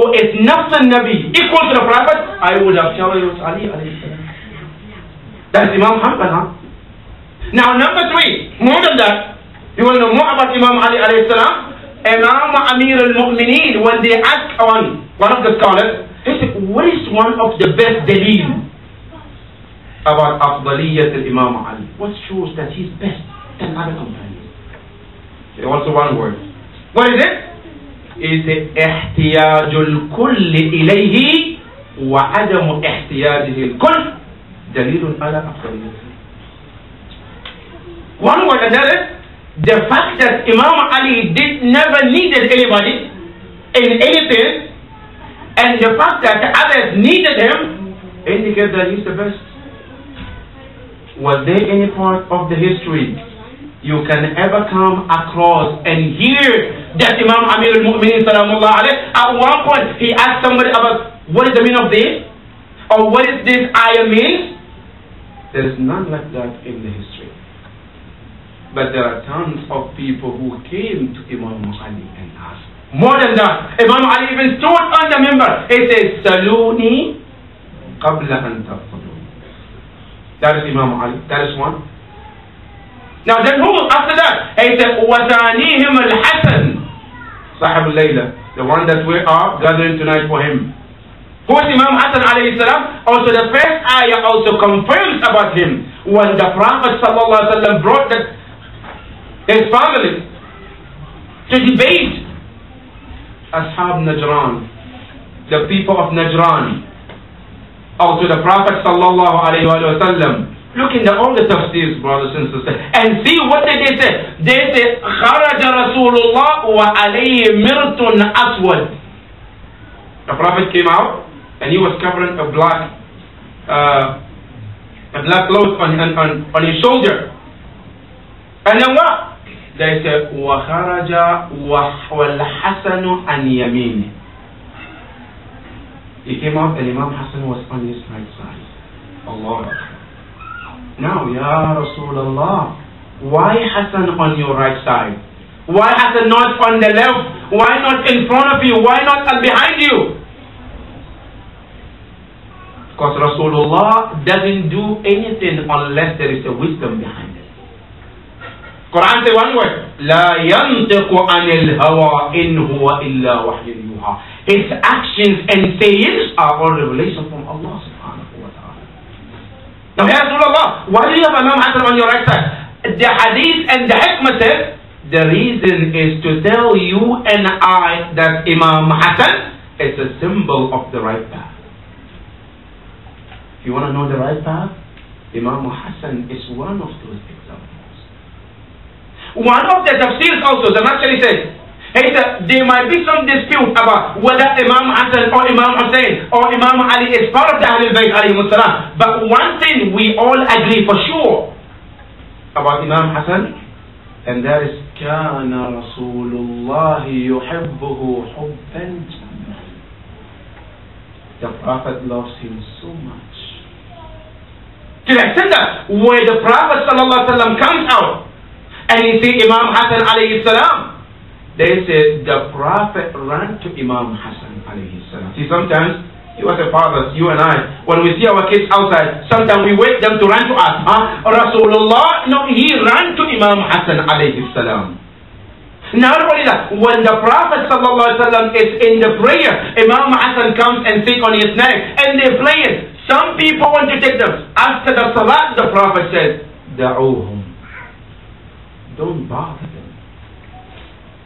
So it's Nafs al-Nabi equal to the Prophet, I would have showered it with Ali alayhi salam. That's Imam Hanbal, huh? Now number 3, more than that, you want to know more about Imam Ali alayhi salam? Imam Amir al-Mu'mineen, when they ask one of the scholars, he said, what is one of the best dalil about Afdaliyat al-Imam Ali? What shows that he's best than other companions? Also one word. What is it? It's احتياج الكل إليه وعدم احتياجه الكل دليل على أفضليته. One word, and that is the fact that Imam Ali never needed anybody in anything, and the fact that others needed him indicates that he's the best. Was there any part of the history you can ever come across and hear that Imam Amir al-Mu'mineen salamullah alayhi, at one point he asked somebody about what is the meaning of this, or what is this ayah means? There is none like that in the history. But there are tons of people who came to Imam Ali and asked. More than that, Imam Ali even stood on the member. He says, Saluni qabla an tafadun. That is Imam Ali. That is one. Now then who after that? He said, وَثَانِيهِمْ الْحَسَنِ Sahib al-Layla, the one that we are gathering tonight for him. Who is Imam Hassan alayhi salam? Also the first ayah also confirms about him. When the Prophet sallallahu alaihi wasallam brought his family to debate Ashab Najran, the people of Najran, also the Prophet sallallahu alaihi wasallam. Look in all the tafsirs, brothers and sisters, and see what did they say. They say, خَرَجَ رَسُولُ اللَّهِ وَعَلَيْهِ مِرْتٌ أَسْوَدٌ. The Prophet came out, and he was covering a black cloth on his shoulder. And then what? They say, وَخَرَجَ وَالْحَسَنُ عَنْ يَمِينِ. He came out, and Imam Hassan was on his right side. Allah. Now, Ya Rasulullah, why Hassan on your right side? Why Hassan not on the left? Why not in front of you? Why not behind you? Because Rasulullah doesn't do anything unless there is a wisdom behind it. Quran says one word, لا ينطق عن الهوى إن هو إلا وحي يوحى. His actions and sayings are all revelation from Allah subhanahu wa ta'ala. Now, Ya Rasulullah, why do you have Imam Hassan on your right side? The hadith and the hikmah says, the reason is to tell you and I that Imam Hassan is a symbol of the right path. If you want to know the right path, Imam Hassan is one of those examples. One of the tafsirs also, the actually says, there might be some dispute about whether Imam Hassan or Imam Hussein or Imam Ali is part of the Ahlul Bayt alayhi salam. But one thing we all agree for sure about Imam Hassan, and that is كان رسول الله يحبه حبا جما. The Prophet loves him so much. To the extent that when the Prophet sallallahu alaihi wasallam comes out and he sees Imam Hassan alayhi salam, they say the Prophet ran to Imam Hassan alayhi salam. See, sometimes you as a father, you and I, when we see our kids outside, sometimes we wait them to run to us. Rasulullah, no, he ran to Imam Hassan alayhi salam. Not only that, when the Prophet sallallahu alaihi wasallam is in the prayer, Imam Hassan comes and sits on his neck, and they're playing. Some people want to take them. After the salat, the Prophet says, Da'uhum. Don't bother them.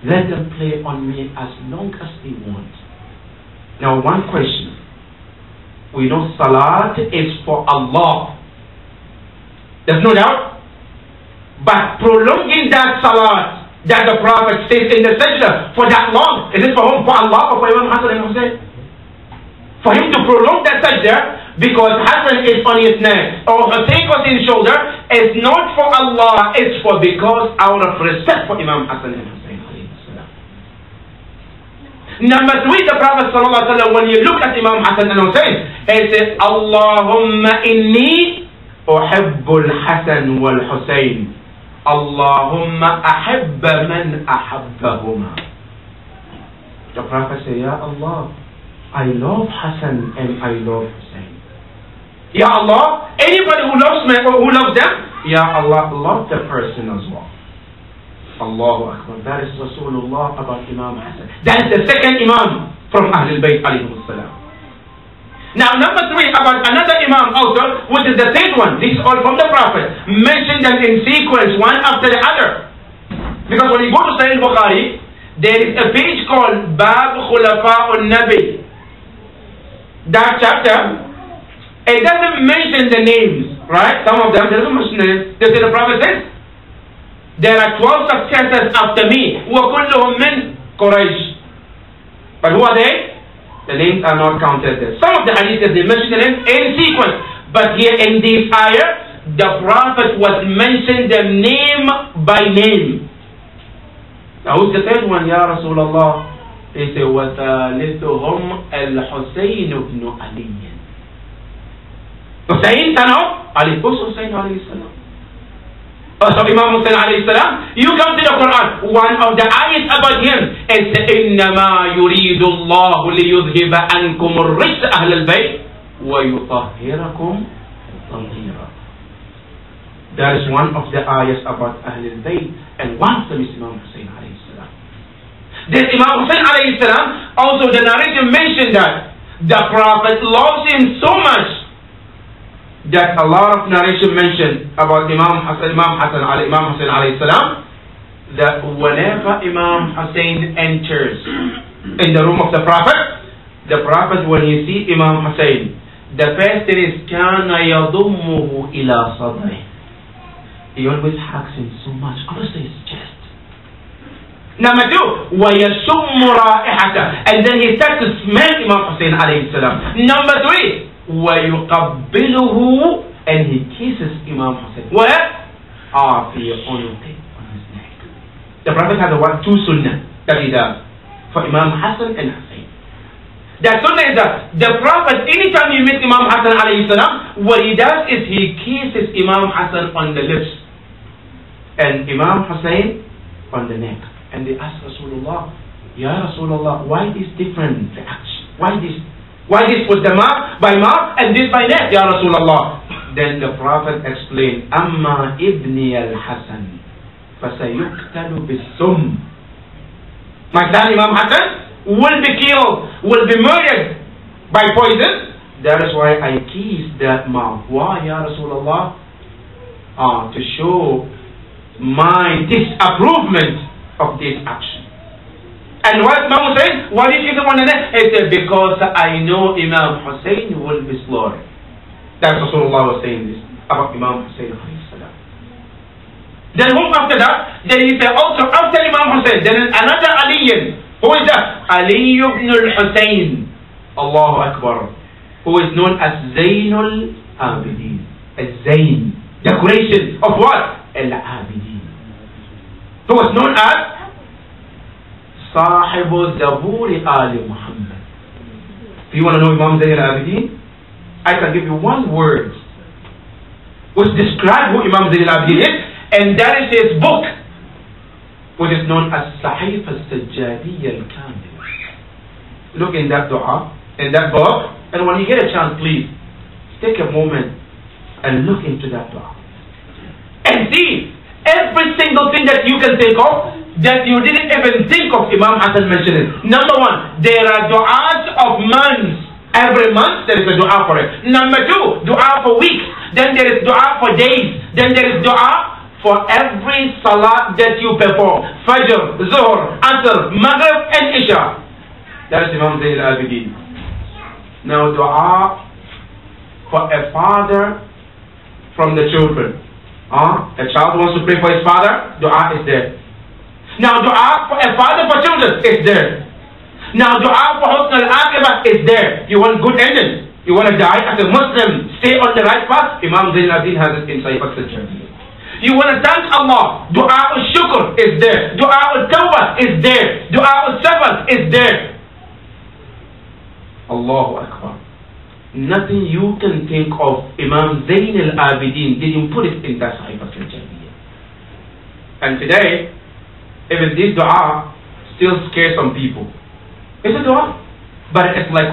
Let them play on me as long as they want. Now, one question. We know salat is for Allah. There's no doubt. But prolonging that salat that the Prophet stays in the sajda for that long, is it for whom? For Allah or for Imam Hassan and Hussein? For him to prolong that sajda because Hassan is on his neck or Hussein was in his shoulder, is not for Allah, it's for because out of respect for Imam Hassan and Hussein. Number 3, the Prophet ﷺ, when you look at Imam Hassan and Hussein, he said, Allahumma inni uhibbul Hassan wal Hussein. Allahumma ahibba man ahabbahuma. The Prophet said, Ya Allah, I love Hassan and I love Hussein. Ya Allah, anybody who loves me or who loves them, Ya Allah, love the person as well. Allahu Akbar. That is Rasulullah about Imam Hassan. That is the second Imam from Ahlul Bayt alayhi salam. Now number 3, about another Imam also, which is the third one. This is all from the Prophet. Mention them in sequence, one after the other. Because when you go to Sahih Bukhari, there is a page called Bab Khulafa'un Nabi. That chapter, it doesn't mention the names, right? Some of them doesn't mention the names. They say the Prophet says, there are 12 successors after me. وَكُلُّهُمْ مِنْ قُرَيْشٍ. But who are they? The names are not counted there. Some of the hadiths they mention the names in sequence. But here in this ayah, the Prophet was mentioned them name by name. Now who's the third one? Ya Rasulullah. They say, وَثَالِثُهُمْ الْحُسَيْنُ بْنُ عَلِيٍّ. Hussein, son of Ali. Who's Hussein alayhi salam? So Imam Hussein alayhi salam, you come to the Quran, one of the ayats about him is إِنَّمَا يُرِيدُ اللَّهُ لِيُذْهِبَ عَنْكُمُ الرِّجْسَ أَهْلَ الْبَيْتِ وَيُطَهِّرَكُمْ تَطْهِيرًا. That is one of the ayats about Ahl al-Bayt, and one of them is Imam Hussein alayhi salam. Then Imam Hussein alayhi salam, also the narration mentioned that the Prophet loves him so much that a lot of narration mentioned about Imam Hussein alayhi salam, that whenever Imam Hussein enters in the room of the Prophet, when he see Imam Hussein, the first thing is كَانَ يَضُمُّهُ إِلَى صَدْرِهِ. He always hugs him so much, close to his chest. Number 2, وَيَشُمُّ رَائِحَةً, and then he starts to smell Imam Hussein alayhi salam. Number 3, وَيُقَبِّلُهُ, and he kisses Imam Hussein. Where? في عنقه, on his neck. The Prophet has two sunnah that he does for Imam Hassan and Hussein. That sunnah is that the Prophet, anytime you meet Imam Hassan alayhi salam, what he does is he kisses Imam Hassan on the lips and Imam Hussein on the neck. And they ask Rasulullah, Ya Rasulullah, why this different reaction? Why this was the mouth by mouth and this by neck, Ya Rasulullah? Then the Prophet explained, Amma ibni al-Hasan fasayuqtalu bis-sum. My son Imam Hassan will be killed, will be murdered by poison. That is why I kissed that mouth. Why, Ya Rasulullah? To show my disapproval of this action. And what Imam Hussein, why did you kiss him on the neck? He said, because I know Imam Hussein will be slaughtered. That's Rasulullah was saying this about Imam Hussein. Then whom after that? Then he said also after Imam Hussein, then another Ali. Who is that? Ali ibn al-Hussein. Allahu Akbar. Who is known as Zainul Abidin. Zain. Decoration of what? Al-Abidin. Who was known as Sahibu Zaburi Ali Muhammad. If you want to know Imam Zain al-Abidin, I can give you one word which describes who Imam Zain al-Abidin is, and that is his book, which is known as Sahif al-Sajjadiyya al-Kamil. Look in that dua, in that book, and when you get a chance, please take a moment and look into that dua and see every single thing that you can think of that you didn't even think of. Imam Hassan mentioned it. Number 1, there are du'as of months. Every month there is a dua for it. Number 2, dua for weeks. Then there is dua for days. Then there is dua for every salat that you perform. Fajr, Zuhr, Asr, Maghrib and Isha. That is Imam Zain al-Abidin. Now dua for a father from the children. A child wants to pray for his father, dua is there. Now dua for a father for children is there. Now dua for husn al-aqibah is there. You want good ending, you want to die as a Muslim, stay on the right path, Imam Zain al-Abidin has it in Sahih al-Sajjadiyya. You want to thank Allah, dua al-shukr is there, dua al-tawbah is there, dua al-sabr is there. Allahu Akbar. Nothing you can think of, Imam Zain al-Abidin didn't put it in that Sahih al-Sajjadiyya. And today, even this dua still scares some people. It's a dua, but it's like